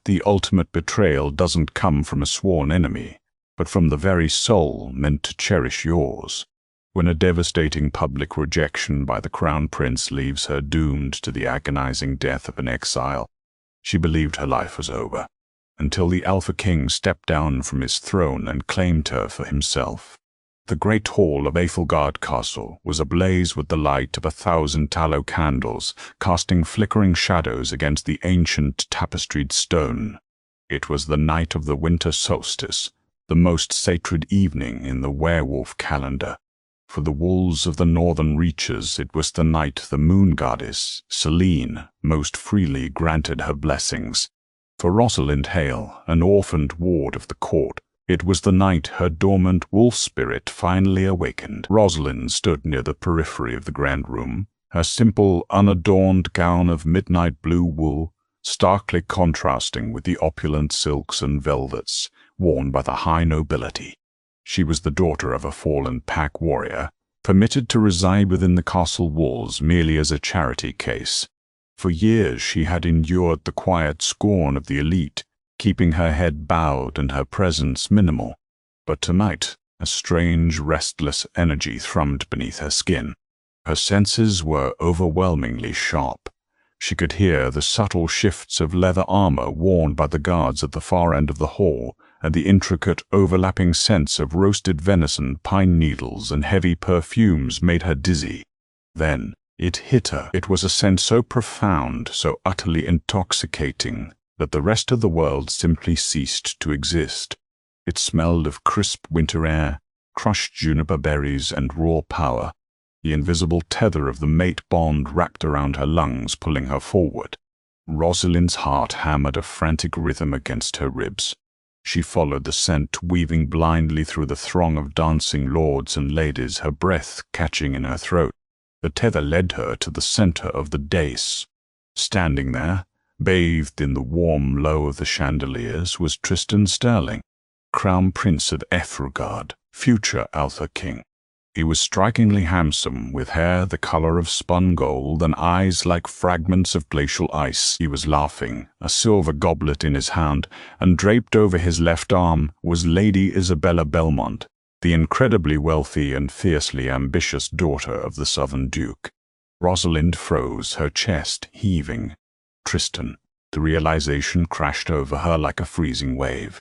the ultimate betrayal doesn't come from a sworn enemy, but from the very soul meant to cherish yours. When a devastating public rejection by the crown prince leaves her doomed to the agonizing death of an exile, she believed her life was over, until the Alpha King stepped down from his throne and claimed her for himself. The great hall of Ethelgard Castle was ablaze with the light of 1,000 tallow candles, casting flickering shadows against the ancient tapestried stone. It was the night of the winter solstice, the most sacred evening in the werewolf calendar. For the wolves of the northern reaches, it was the night the moon goddess, Selene, most freely granted her blessings. For Rosalind Hale, an orphaned ward of the court, it was the night her dormant wolf spirit finally awakened. Rosalind stood near the periphery of the grand room, her simple, unadorned gown of midnight blue wool starkly contrasting with the opulent silks and velvets worn by the high nobility. She was the daughter of a fallen pack warrior, permitted to reside within the castle walls merely as a charity case. For years she had endured the quiet scorn of the elite, keeping her head bowed and her presence minimal. But tonight, a strange, restless energy thrummed beneath her skin. Her senses were overwhelmingly sharp. She could hear the subtle shifts of leather armor worn by the guards at the far end of the hall, and the intricate overlapping scents of roasted venison, pine needles, and heavy perfumes made her dizzy. Then it hit her. It was a scent so profound, so utterly intoxicating, that the rest of the world simply ceased to exist. It smelled of crisp winter air, crushed juniper berries, and raw power. The invisible tether of the mate bond wrapped around her lungs, pulling her forward. Rosalind's heart hammered a frantic rhythm against her ribs. She followed the scent, weaving blindly through the throng of dancing lords and ladies, her breath catching in her throat. The tether led her to the center of the dais. Standing there, bathed in the warm glow of the chandeliers, was Tristan Sterling, Crown Prince of Ethelgard, future Alpha King. He was strikingly handsome, with hair the color of spun gold and eyes like fragments of glacial ice. He was laughing, a silver goblet in his hand, and draped over his left arm was Lady Isabella Belmont, the incredibly wealthy and fiercely ambitious daughter of the Southern Duke. Rosalind froze, her chest heaving. Tristan. The realization crashed over her like a freezing wave.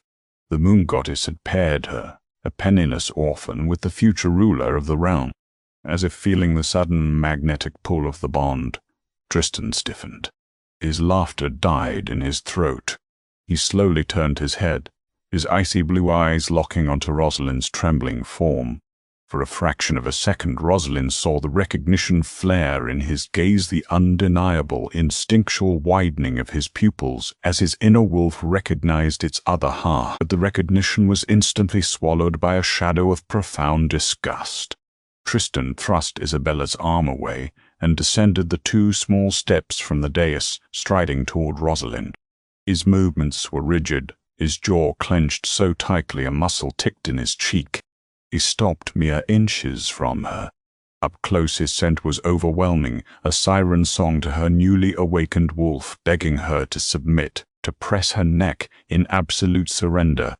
The moon goddess had paired her, a penniless orphan, with the future ruler of the realm. As if feeling the sudden magnetic pull of the bond, Tristan stiffened. His laughter died in his throat. He slowly turned his head, his icy blue eyes locking onto Rosalind's trembling form. For a fraction of a second, Rosalind saw the recognition flare in his gaze, the undeniable, instinctual widening of his pupils as his inner wolf recognized its other half. But the recognition was instantly swallowed by a shadow of profound disgust. Tristan thrust Isabella's arm away and descended the 2 small steps from the dais, striding toward Rosalind. His movements were rigid, his jaw clenched so tightly a muscle ticked in his cheek. He stopped mere inches from her. Up close his scent was overwhelming, a siren song to her newly awakened wolf, begging her to submit, to press her neck in absolute surrender.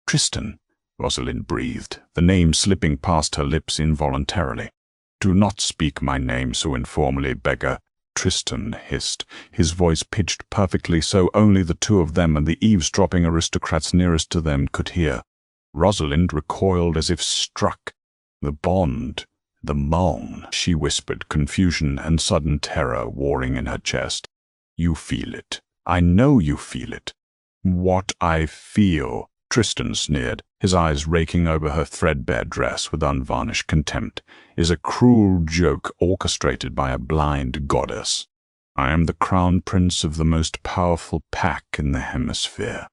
"Tristan," Rosalind breathed, the name slipping past her lips involuntarily. "Do not speak my name so informally, beggar," Tristan hissed, his voice pitched perfectly so only the 2 of them and the eavesdropping aristocrats nearest to them could hear. Rosalind recoiled as if struck. "The bond, the Muln," she whispered, confusion and sudden terror warring in her chest. "You feel it. I know you feel it." "What I feel," Tristan sneered, his eyes raking over her threadbare dress with unvarnished contempt, "is a cruel joke orchestrated by a blind goddess. I am the crown prince of the most powerful pack in the hemisphere.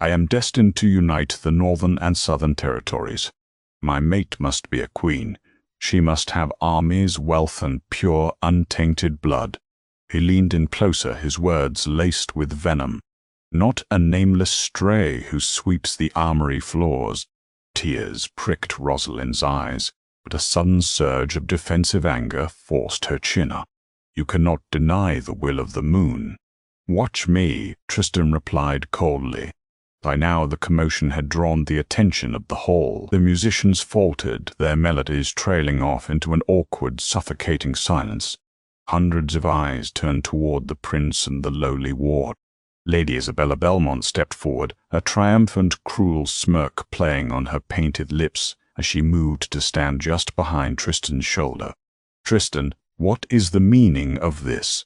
I am destined to unite the northern and southern territories. My mate must be a queen. She must have armies, wealth, and pure, untainted blood." He leaned in closer, his words laced with venom. "Not a nameless stray who sweeps the armory floors." Tears pricked Rosalind's eyes, but a sudden surge of defensive anger forced her chin up. "You cannot deny the will of the moon." "Watch me," Tristan replied coldly. By now the commotion had drawn the attention of the hall. The musicians faltered, their melodies trailing off into an awkward, suffocating silence. Hundreds of eyes turned toward the prince and the lowly ward. Lady Isabella Belmont stepped forward, a triumphant, cruel smirk playing on her painted lips as she moved to stand just behind Tristan's shoulder. "Tristan, what is the meaning of this?"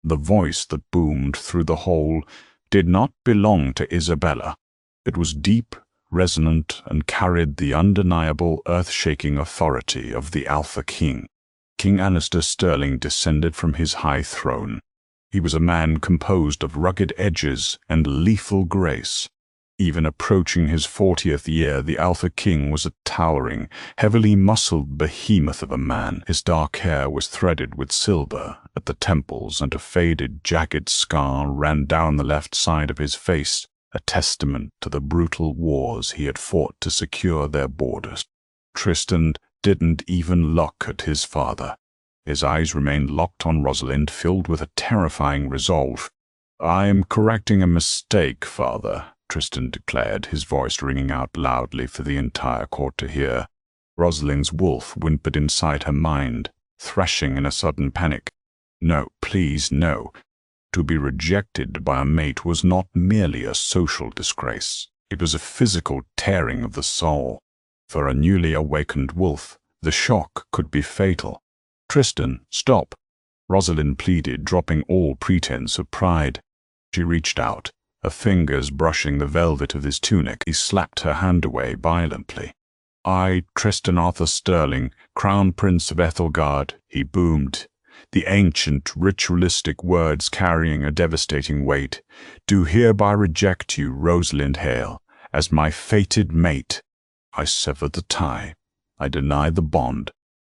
The voice that boomed through the hall did not belong to Isabella. It was deep, resonant, and carried the undeniable, earth-shaking authority of the Alpha King. King Alistair Sterling descended from his high throne. He was a man composed of rugged edges and lethal grace. Even approaching his 40th year, the Alpha King was a towering, heavily muscled behemoth of a man. His dark hair was threaded with silver at the temples, and a faded, jagged scar ran down the left side of his face, a testament to the brutal wars he had fought to secure their borders. Tristan didn't even look at his father. His eyes remained locked on Rosalind, filled with a terrifying resolve. "I am correcting a mistake, father," Tristan declared, his voice ringing out loudly for the entire court to hear. Rosalind's wolf whimpered inside her mind, threshing in a sudden panic. No, please, no. To be rejected by a mate was not merely a social disgrace. It was a physical tearing of the soul. For a newly awakened wolf, the shock could be fatal. "Tristan, stop," Rosalind pleaded, dropping all pretense of pride. She reached out, her fingers brushing the velvet of his tunic. He slapped her hand away violently. "I, Tristan Arthur Sterling, Crown Prince of Ethelgard," he boomed, the ancient, ritualistic words carrying a devastating weight, "do hereby reject you, Rosalind Hale, as my fated mate. I sever the tie. I deny the bond.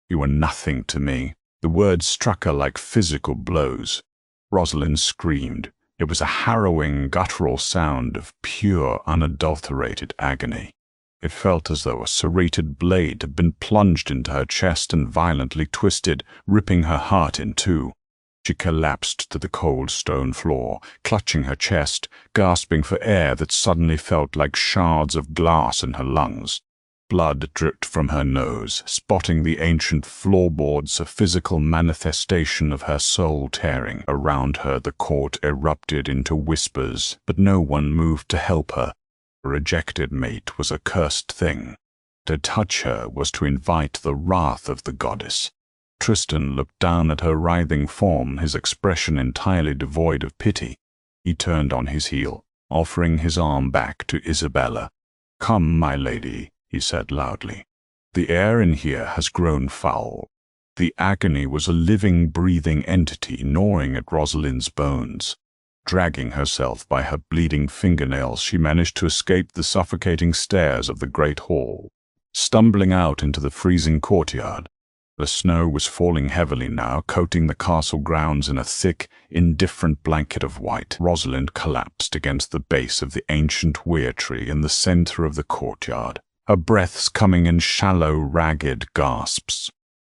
You are nothing to me." The words struck her like physical blows. Rosalind screamed. It was a harrowing, guttural sound of pure, unadulterated agony. It felt as though a serrated blade had been plunged into her chest and violently twisted, ripping her heart in two. She collapsed to the cold stone floor, clutching her chest, gasping for air that suddenly felt like shards of glass in her lungs. Blood dripped from her nose, spotting the ancient floorboards, a physical manifestation of her soul tearing. Around her the court erupted into whispers, but no one moved to help her. A rejected mate was a cursed thing. To touch her was to invite the wrath of the goddess. Tristan looked down at her writhing form, his expression entirely devoid of pity. He turned on his heel, offering his arm back to Isabella. "Come, my lady," he said loudly. "The air in here has grown foul." The agony was a living, breathing entity gnawing at Rosalind's bones. Dragging herself by her bleeding fingernails, she managed to escape the suffocating stairs of the great hall, stumbling out into the freezing courtyard. The snow was falling heavily now, coating the castle grounds in a thick, indifferent blanket of white. Rosalind collapsed against the base of the ancient weir tree in the center of the courtyard, her breaths coming in shallow, ragged gasps.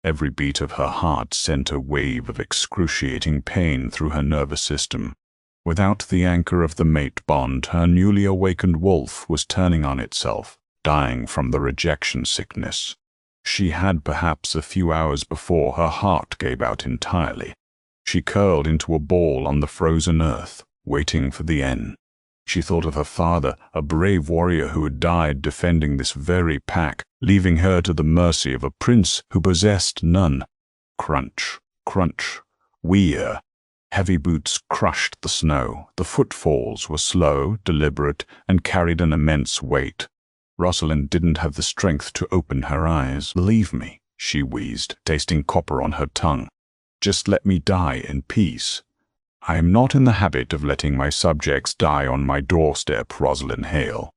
Every beat of her heart sent a wave of excruciating pain through her nervous system. Without the anchor of the mate bond, her newly awakened wolf was turning on itself, dying from the rejection sickness. She had perhaps a few hours before her heart gave out entirely. She curled into a ball on the frozen earth, waiting for the end. She thought of her father, a brave warrior who had died defending this very pack, leaving her to the mercy of a prince who possessed none. Crunch, crunch, whir. Heavy boots crushed the snow. The footfalls were slow, deliberate, and carried an immense weight. Rosalind didn't have the strength to open her eyes. "Leave me," she wheezed, tasting copper on her tongue. "Just let me die in peace." "I am not in the habit of letting my subjects die on my doorstep, Rosalind Hale."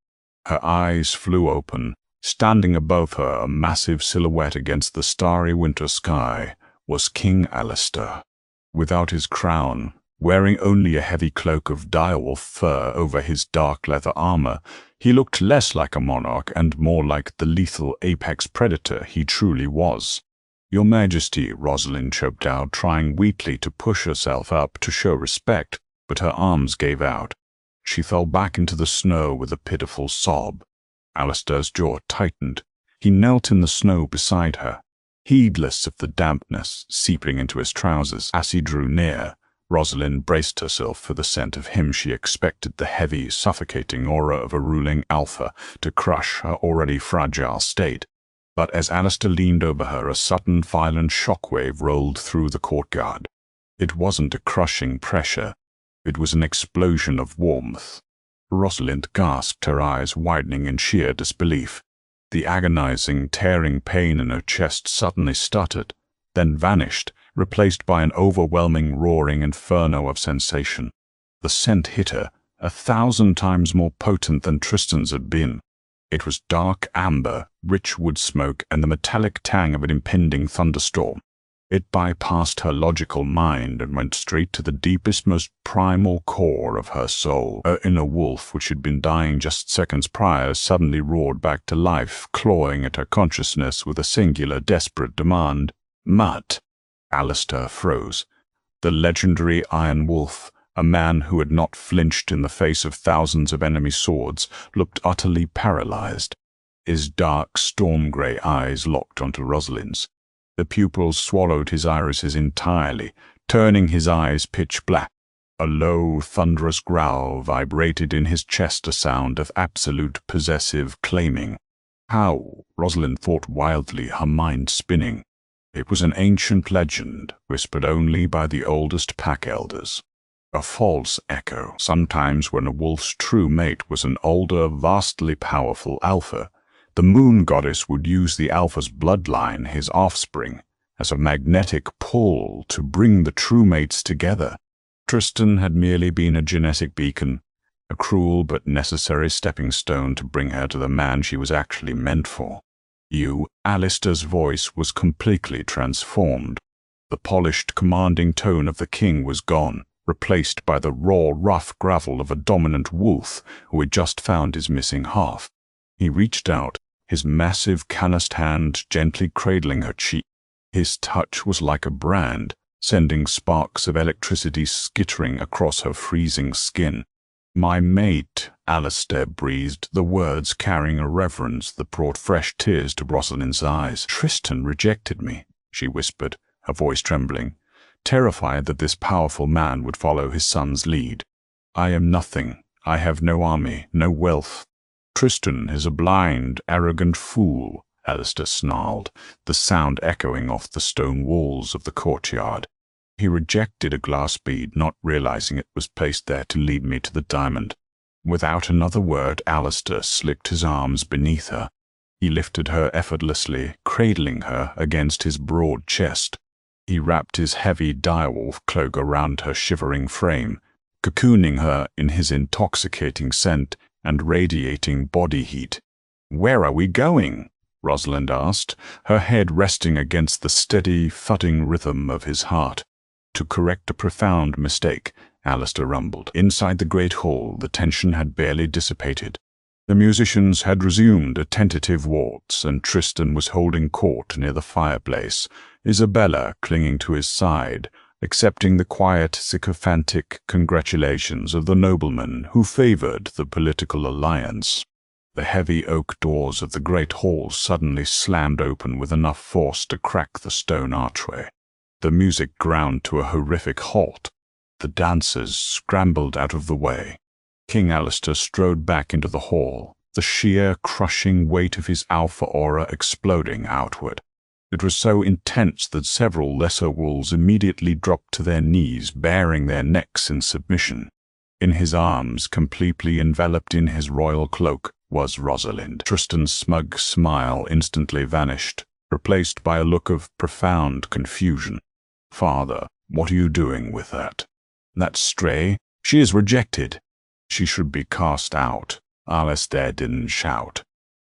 Her eyes flew open. Standing above her, a massive silhouette against the starry winter sky, was King Alistair. Without his crown, wearing only a heavy cloak of direwolf fur over his dark leather armor, he looked less like a monarch and more like the lethal apex predator he truly was. "Your Majesty," Rosalind choked out, trying weakly to push herself up to show respect. but her arms gave out. She fell back into the snow with a pitiful sob. Alistair's jaw tightened. He knelt in the snow beside her, heedless of the dampness seeping into his trousers. As he drew near, Rosalind braced herself for the scent of him. She expected the heavy, suffocating aura of a ruling alpha to crush her already fragile state. But as Alistair leaned over her, a sudden, violent shockwave rolled through the courtyard. It wasn't a crushing pressure. It was an explosion of warmth. Rosalind gasped, her eyes widening in sheer disbelief. The agonizing, tearing pain in her chest suddenly stuttered, then vanished, replaced by an overwhelming, roaring inferno of sensation. The scent hit her, 1,000 times more potent than Tristan's had been. It was dark amber, rich wood smoke, and the metallic tang of an impending thunderstorm. It bypassed her logical mind and went straight to the deepest, most primal core of her soul. Her inner wolf, which had been dying just seconds prior, suddenly roared back to life, clawing at her consciousness with a singular, desperate demand. "Mud!" Alistair froze. The legendary Iron Wolf, a man who had not flinched in the face of thousands of enemy swords, looked utterly paralyzed. His dark, storm-grey eyes locked onto Rosalind's. The pupils swallowed his irises entirely, turning his eyes pitch black. A low, thunderous growl vibrated in his chest, a sound of absolute possessive claiming. How? Rosalind thought wildly, her mind spinning. It was an ancient legend, whispered only by the oldest pack elders. A false echo. Sometimes when a wolf's true mate was an older, vastly powerful alpha, the moon goddess would use the alpha's bloodline, his offspring, as a magnetic pull to bring the true mates together. Tristan had merely been a genetic beacon, a cruel but necessary stepping stone to bring her to the man she was actually meant for. Alistair's voice was completely transformed. The polished, commanding tone of the king was gone, replaced by the raw, rough gravel of a dominant wolf who had just found his missing half. He reached out, his massive, calloused hand gently cradling her cheek. His touch was like a brand, sending sparks of electricity skittering across her freezing skin. "My mate," Alistair breathed, the words carrying a reverence that brought fresh tears to Rosalind's eyes. "Tristan rejected me," she whispered, her voice trembling, terrified that this powerful man would follow his son's lead. "I am nothing. I have no army, no wealth." "Tristan is a blind, arrogant fool," Alistair snarled, the sound echoing off the stone walls of the courtyard. "He rejected a glass bead, not realizing it was placed there to lead me to the diamond." Without another word, Alistair slipped his arms beneath her. He lifted her effortlessly, cradling her against his broad chest. He wrapped his heavy direwolf cloak around her shivering frame, cocooning her in his intoxicating scent and radiating body heat. "Where are we going?" Rosalind asked, her head resting against the steady, thudding rhythm of his heart. "To correct a profound mistake," Alistair rumbled. Inside the great hall, the tension had barely dissipated. The musicians had resumed a tentative waltz, and Tristan was holding court near the fireplace, Isabella clinging to his side, accepting the quiet, sycophantic congratulations of the nobleman who favored the political alliance. The heavy oak doors of the great hall suddenly slammed open with enough force to crack the stone archway. The music ground to a horrific halt. The dancers scrambled out of the way. King Alistair strode back into the hall, the sheer, crushing weight of his alpha aura exploding outward. It was so intense that several lesser wolves immediately dropped to their knees, baring their necks in submission. In his arms, completely enveloped in his royal cloak, was Rosalind. Tristan's smug smile instantly vanished, replaced by a look of profound confusion. "Father, what are you doing with that?" "That stray? She is rejected." "She should be cast out." Alistair didn't shout.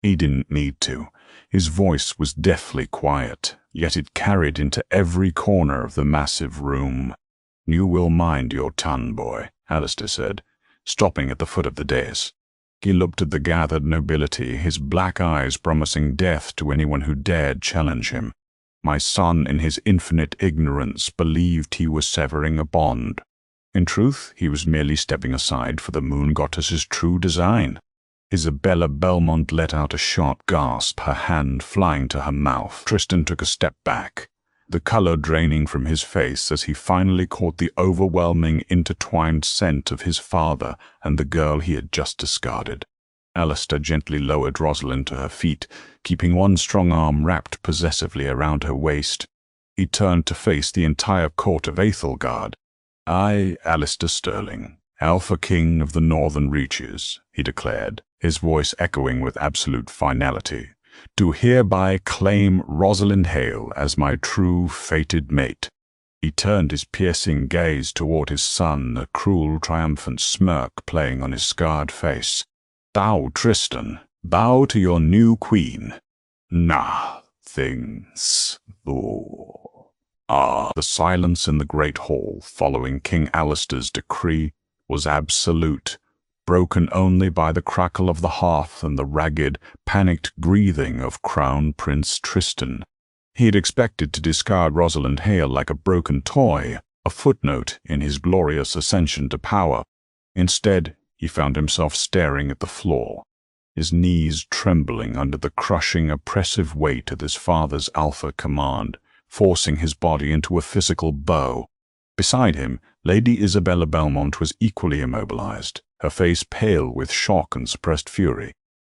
He didn't need to. His voice was deathly quiet, yet it carried into every corner of the massive room. "You will mind your tongue, boy," Alistair said, stopping at the foot of the dais. He looked at the gathered nobility, his black eyes promising death to anyone who dared challenge him. "My son, in his infinite ignorance, believed he was severing a bond. In truth, he was merely stepping aside for the moon goddess's true design. Isabella Belmont let out a sharp gasp, her hand flying to her mouth. Tristan took a step back, the color draining from his face as he finally caught the overwhelming, intertwined scent of his father and the girl he had just discarded. Alistair gently lowered Rosalind to her feet, keeping one strong arm wrapped possessively around her waist. He turned to face the entire court of Aethelgard. "I, Alistair Sterling, Alpha King of the Northern Reaches," he declared, his voice echoing with absolute finality, "do hereby claim Rosalind Hale as my true fated mate." He turned his piercing gaze toward his son, a cruel, triumphant smirk playing on his scarred face. "Thou, Tristan, bow to your new queen." "Nothing's more." The silence in the great hall following King Alistair's decree was absolute, broken only by the crackle of the hearth and the ragged, panicked breathing of Crown Prince Tristan. He had expected to discard Rosalind Hale like a broken toy, a footnote in his glorious ascension to power. Instead, he found himself staring at the floor, his knees trembling under the crushing, oppressive weight of his father's alpha command, forcing his body into a physical bow. Beside him, Lady Isabella Belmont was equally immobilized, her face pale with shock and suppressed fury.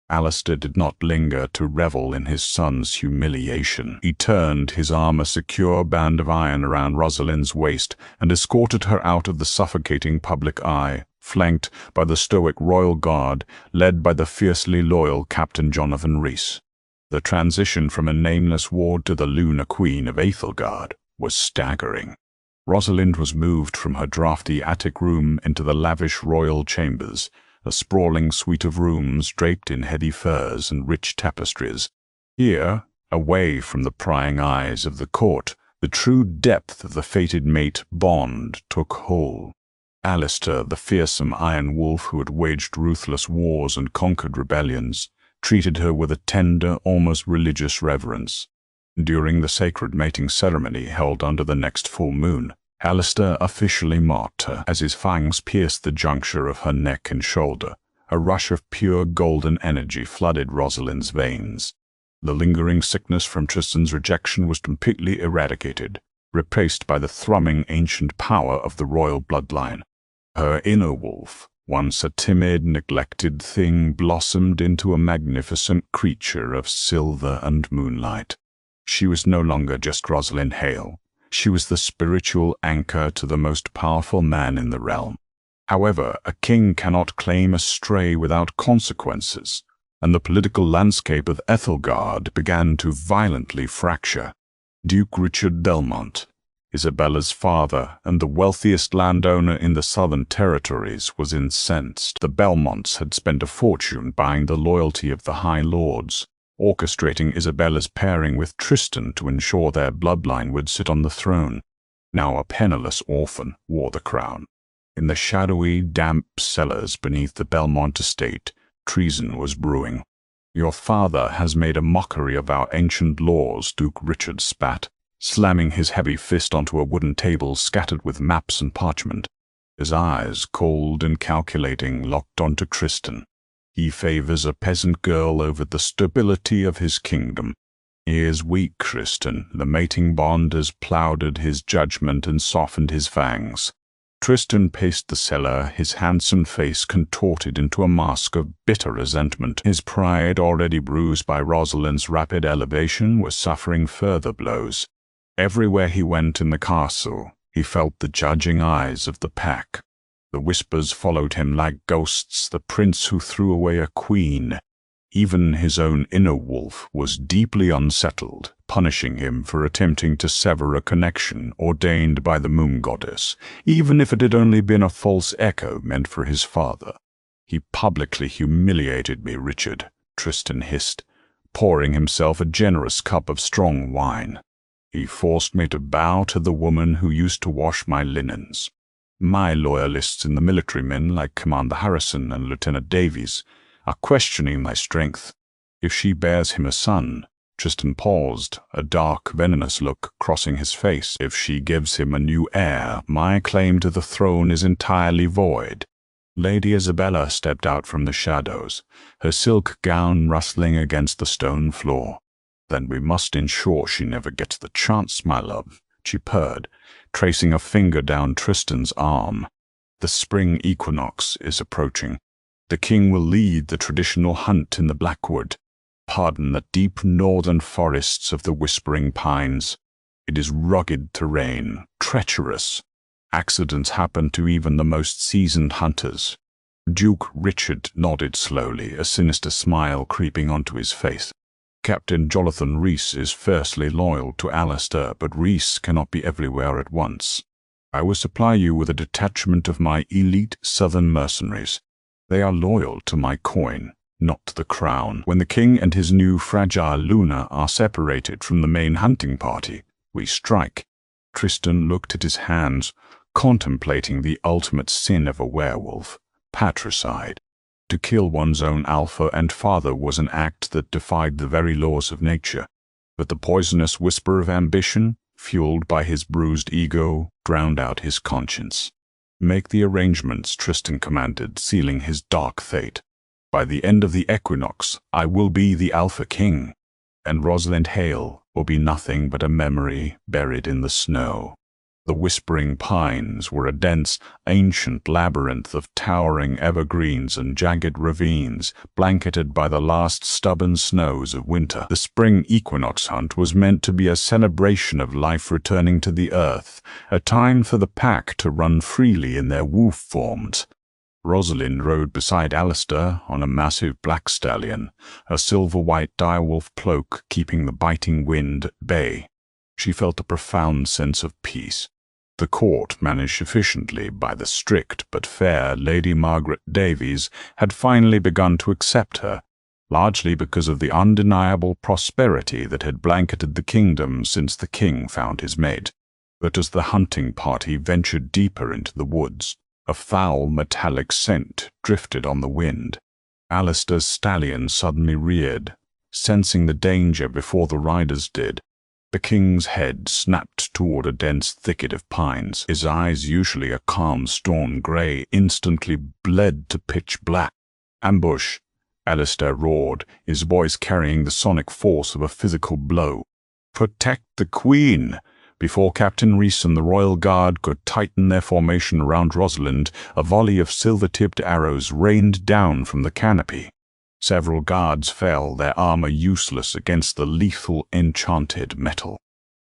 Alistair did not linger to revel in his son's humiliation. He turned, his arm a secure band of iron around Rosalind's waist, and escorted her out of the suffocating public eye, flanked by the stoic royal guard, led by the fiercely loyal Captain Jonathan Rhys. The transition from a nameless ward to the Lunar Queen of Aethelgard was staggering. Rosalind was moved from her drafty attic room into the lavish royal chambers, a sprawling suite of rooms draped in heavy furs and rich tapestries. Here, away from the prying eyes of the court, the true depth of the fated mate bond took hold. Alistair, the fearsome iron wolf who had waged ruthless wars and conquered rebellions, treated her with a tender, almost religious reverence. During the sacred mating ceremony held under the next full moon, Alistair officially marked her as his fangs pierced the juncture of her neck and shoulder. A rush of pure golden energy flooded Rosalind's veins. The lingering sickness from Tristan's rejection was completely eradicated, replaced by the thrumming ancient power of the royal bloodline. Her inner wolf, once a timid, neglected thing, blossomed into a magnificent creature of silver and moonlight. She was no longer just Rosalind Hale. She was the spiritual anchor to the most powerful man in the realm. However, a king cannot claim a stray without consequences, and the political landscape of Aethelgard began to violently fracture. Duke Richard Belmont, Isabella's father and the wealthiest landowner in the southern territories, was incensed. The Belmonts had spent a fortune buying the loyalty of the High Lords, orchestrating Isabella's pairing with Tristan to ensure their bloodline would sit on the throne. Now a penniless orphan wore the crown. In the shadowy, damp cellars beneath the Belmont estate, treason was brewing. "Your father has made a mockery of our ancient laws," Duke Richard spat, slamming his heavy fist onto a wooden table scattered with maps and parchment. His eyes, cold and calculating, locked onto Tristan. "He favors a peasant girl over the stability of his kingdom. He is weak, Tristan. The mating bond has clouded his judgment and softened his fangs." Tristan paced the cellar, his handsome face contorted into a mask of bitter resentment. His pride, already bruised by Rosalind's rapid elevation, was suffering further blows. Everywhere he went in the castle, he felt the judging eyes of the pack. The whispers followed him like ghosts, the prince who threw away a queen. Even his own inner wolf was deeply unsettled, punishing him for attempting to sever a connection ordained by the moon goddess, even if it had only been a false echo meant for his father. "He publicly humiliated me, Richard," Tristan hissed, pouring himself a generous cup of strong wine. "He forced me to bow to the woman who used to wash my linens. My loyalists in the military, men like Commander Harrison and Lieutenant Davies, are questioning my strength. If she bears him a son, Tristan paused, a dark, venomous look crossing his face. If she gives him a new heir, my claim to the throne is entirely void. Lady Isabella stepped out from the shadows, her silk gown rustling against the stone floor. Then we must ensure she never gets the chance, my love, she purred, tracing a finger down Tristan's arm. The spring equinox is approaching. The king will lead the traditional hunt in the Blackwood. Pardon the deep northern forests of the Whispering Pines. It is rugged terrain, treacherous. Accidents happen to even the most seasoned hunters. Duke Richard nodded slowly, a sinister smile creeping onto his face. Captain Jonathan Rhys is fiercely loyal to Alistair, but Rhys cannot be everywhere at once. I will supply you with a detachment of my elite southern mercenaries. They are loyal to my coin, not to the crown. When the king and his new fragile Luna are separated from the main hunting party, we strike. Tristan looked at his hands, contemplating the ultimate sin of a werewolf, patricide. To kill one's own alpha and father was an act that defied the very laws of nature. But the poisonous whisper of ambition, fueled by his bruised ego, drowned out his conscience. Make the arrangements, Tristan commanded, sealing his dark fate. By the end of the equinox, I will be the Alpha King, and Rosalind Hale will be nothing but a memory buried in the snow. The Whispering Pines were a dense, ancient labyrinth of towering evergreens and jagged ravines, blanketed by the last stubborn snows of winter. The spring equinox hunt was meant to be a celebration of life returning to the earth, a time for the pack to run freely in their wolf forms. Rosalind rode beside Alistair on a massive black stallion, a silver-white direwolf cloak keeping the biting wind at bay. She felt a profound sense of peace. The court, managed efficiently by the strict but fair Lady Margaret Davies, had finally begun to accept her, largely because of the undeniable prosperity that had blanketed the kingdom since the king found his mate. But as the hunting party ventured deeper into the woods, a foul metallic scent drifted on the wind. Alistair's stallion suddenly reared, sensing the danger before the riders did. The king's head snapped toward a dense thicket of pines. His eyes, usually a calm storm gray, instantly bled to pitch black. "Ambush!" Alistair roared, his voice carrying the sonic force of a physical blow. "Protect the Queen!" Before Captain Rhys and the Royal Guard could tighten their formation around Rosalind, a volley of silver-tipped arrows rained down from the canopy. Several guards fell, their armor useless against the lethal enchanted metal.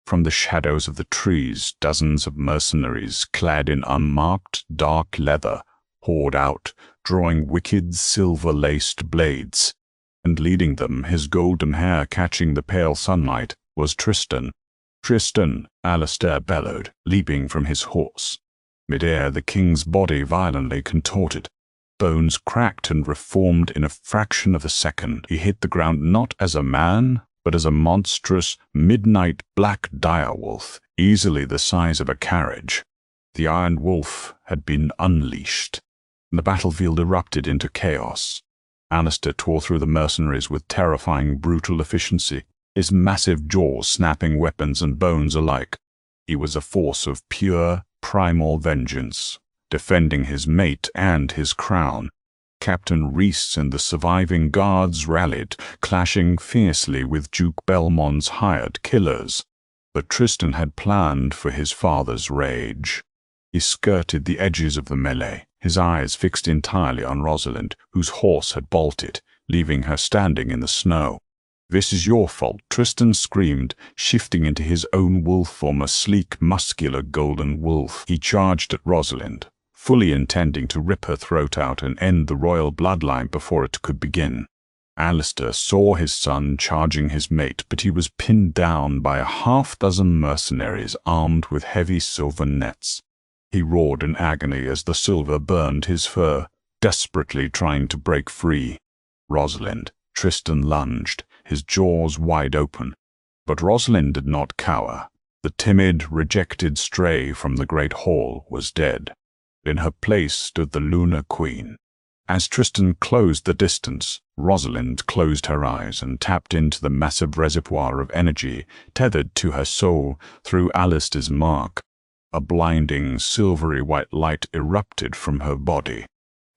From the shadows of the trees, dozens of mercenaries, clad in unmarked dark leather, poured out, drawing wicked silver-laced blades. And leading them, his golden hair catching the pale sunlight, was Tristan. "Tristan!" Alistair bellowed, leaping from his horse. Mid-air, the king's body violently contorted. Bones cracked and reformed in a fraction of a second. He hit the ground not as a man, but as a monstrous, midnight black direwolf, easily the size of a carriage. The Iron Wolf had been unleashed. The battlefield erupted into chaos. Alistair tore through the mercenaries with terrifying, brutal efficiency, his massive jaws snapping weapons and bones alike. He was a force of pure, primal vengeance, defending his mate and his crown. Captain Rhys and the surviving guards rallied, clashing fiercely with Duke Belmont's hired killers. But Tristan had planned for his father's rage. He skirted the edges of the melee, his eyes fixed entirely on Rosalind, whose horse had bolted, leaving her standing in the snow. "This is your fault," Tristan screamed, shifting into his own wolf form, a sleek, muscular golden wolf. He charged at Rosalind, fully intending to rip her throat out and end the royal bloodline before it could begin. Alistair saw his son charging his mate, but he was pinned down by a half-dozen mercenaries armed with heavy silver nets. He roared in agony as the silver burned his fur, desperately trying to break free. "Rosalind!" Tristan lunged, his jaws wide open. But Rosalind did not cower. The timid, rejected stray from the great hall was dead. In her place stood the Lunar Queen, As Tristan closed the distance, Rosalind closed her eyes and tapped into the massive reservoir of energy tethered to her soul through Alistair's mark. A blinding, silvery white light erupted from her body.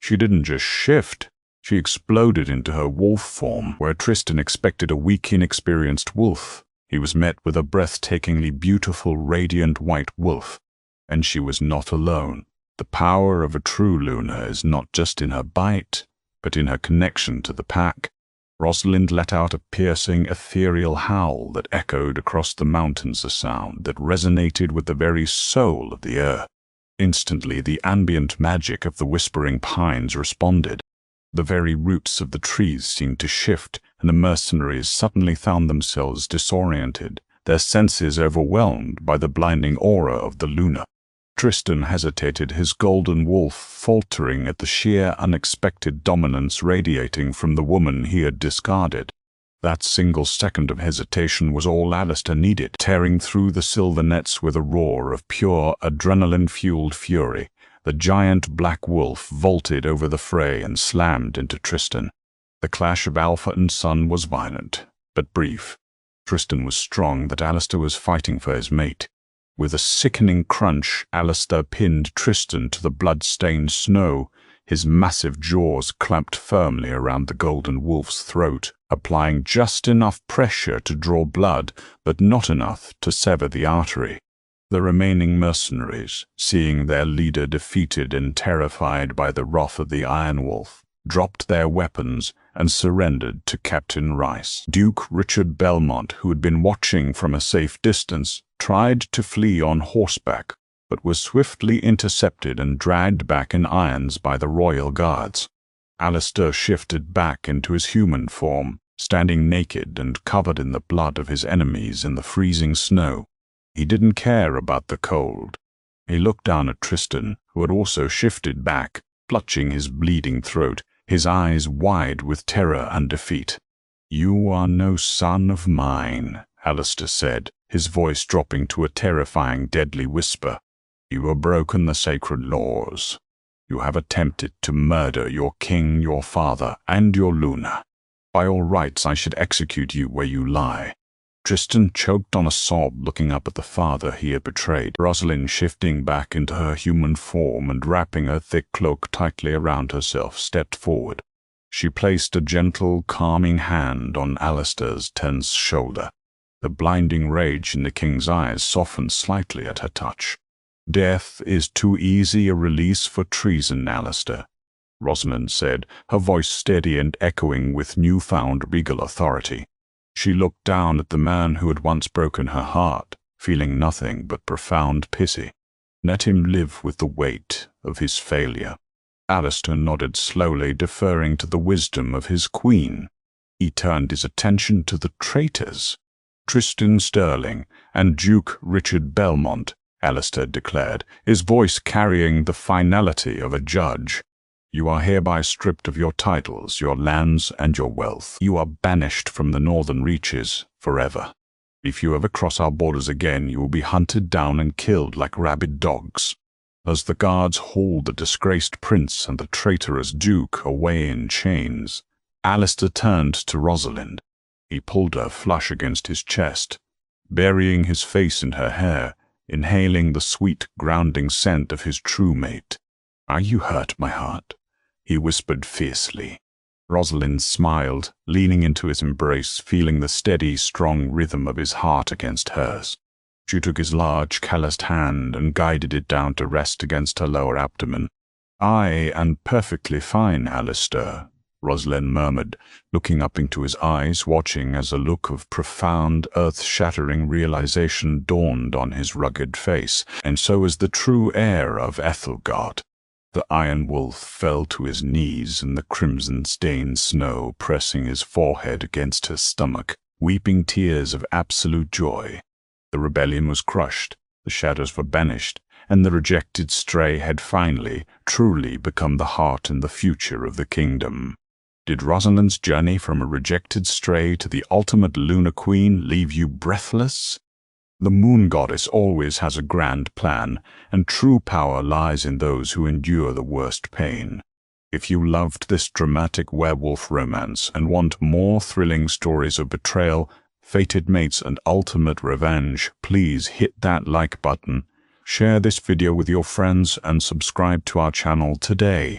She didn't just shift, she exploded into her wolf form. Where Tristan expected a weak, inexperienced wolf, he was met with a breathtakingly beautiful, radiant white wolf. And she was not alone. The power of a true Luna is not just in her bite, but in her connection to the pack. Rosalind let out a piercing, ethereal howl that echoed across the mountains, a sound that resonated with the very soul of the earth. Instantly, the ambient magic of the whispering pines responded. The very roots of the trees seemed to shift, and the mercenaries suddenly found themselves disoriented, their senses overwhelmed by the blinding aura of the Luna. Tristan hesitated, his golden wolf faltering at the sheer, unexpected dominance radiating from the woman he had discarded. That single second of hesitation was all Alistair needed, tearing through the silver nets with a roar of pure, adrenaline-fueled fury. The giant black wolf vaulted over the fray and slammed into Tristan. The clash of alpha and son was violent, but brief. Tristan was strong, that Alistair was fighting for his mate. With a sickening crunch, Alistair pinned Tristan to the blood-stained snow, his massive jaws clamped firmly around the golden wolf's throat, applying just enough pressure to draw blood, but not enough to sever the artery. The remaining mercenaries, seeing their leader defeated and terrified by the wrath of the Iron Wolf, dropped their weapons and surrendered to Captain Rice. Duke Richard Belmont, who had been watching from a safe distance, tried to flee on horseback, but was swiftly intercepted and dragged back in irons by the royal guards. Alistair shifted back into his human form, standing naked and covered in the blood of his enemies in the freezing snow. He didn't care about the cold. He looked down at Tristan, who had also shifted back, clutching his bleeding throat, his eyes wide with terror and defeat. "You are no son of mine," Alistair said, his voice dropping to a terrifying, deadly whisper. "You have broken the sacred laws. You have attempted to murder your king, your father, and your Luna. By all rights, I should execute you where you lie." Tristan choked on a sob, looking up at the father he had betrayed. Rosalind, shifting back into her human form and wrapping her thick cloak tightly around herself, stepped forward. She placed a gentle, calming hand on Alistair's tense shoulder. The blinding rage in the king's eyes softened slightly at her touch. "Death is too easy a release for treason, Alistair," Rosalind said, her voice steady and echoing with newfound regal authority. She looked down at the man who had once broken her heart, feeling nothing but profound pity. Let him live with the weight of his failure. Alistair nodded slowly, deferring to the wisdom of his queen. He turned his attention to the traitors. "Tristan Sterling and Duke Richard Belmont," Alistair declared, his voice carrying the finality of a judge. "You are hereby stripped of your titles, your lands, and your wealth. You are banished from the northern reaches forever. If you ever cross our borders again, you will be hunted down and killed like rabid dogs." As the guards hauled the disgraced prince and the traitorous duke away in chains, Alistair turned to Rosalind. He pulled her flush against his chest, burying his face in her hair, inhaling the sweet, grounding scent of his true mate. "Are you hurt, my heart?" he whispered fiercely. Rosalind smiled, leaning into his embrace, feeling the steady, strong rhythm of his heart against hers. She took his large, calloused hand and guided it down to rest against her lower abdomen. "I am perfectly fine, Alistair," Rosalind murmured, looking up into his eyes, watching as a look of profound, earth-shattering realization dawned on his rugged face. "And so is the true heir of Ethelgard." The Iron Wolf fell to his knees in the crimson-stained snow, pressing his forehead against her stomach, weeping tears of absolute joy. The rebellion was crushed, the shadows were banished, and the rejected stray had finally, truly become the heart and the future of the kingdom. Did Rosalind's journey from a rejected stray to the ultimate Lunar Queen leave you breathless? The moon goddess always has a grand plan, and true power lies in those who endure the worst pain. If you loved this dramatic werewolf romance and want more thrilling stories of betrayal, fated mates, and ultimate revenge, please hit that like button, share this video with your friends, and subscribe to our channel today.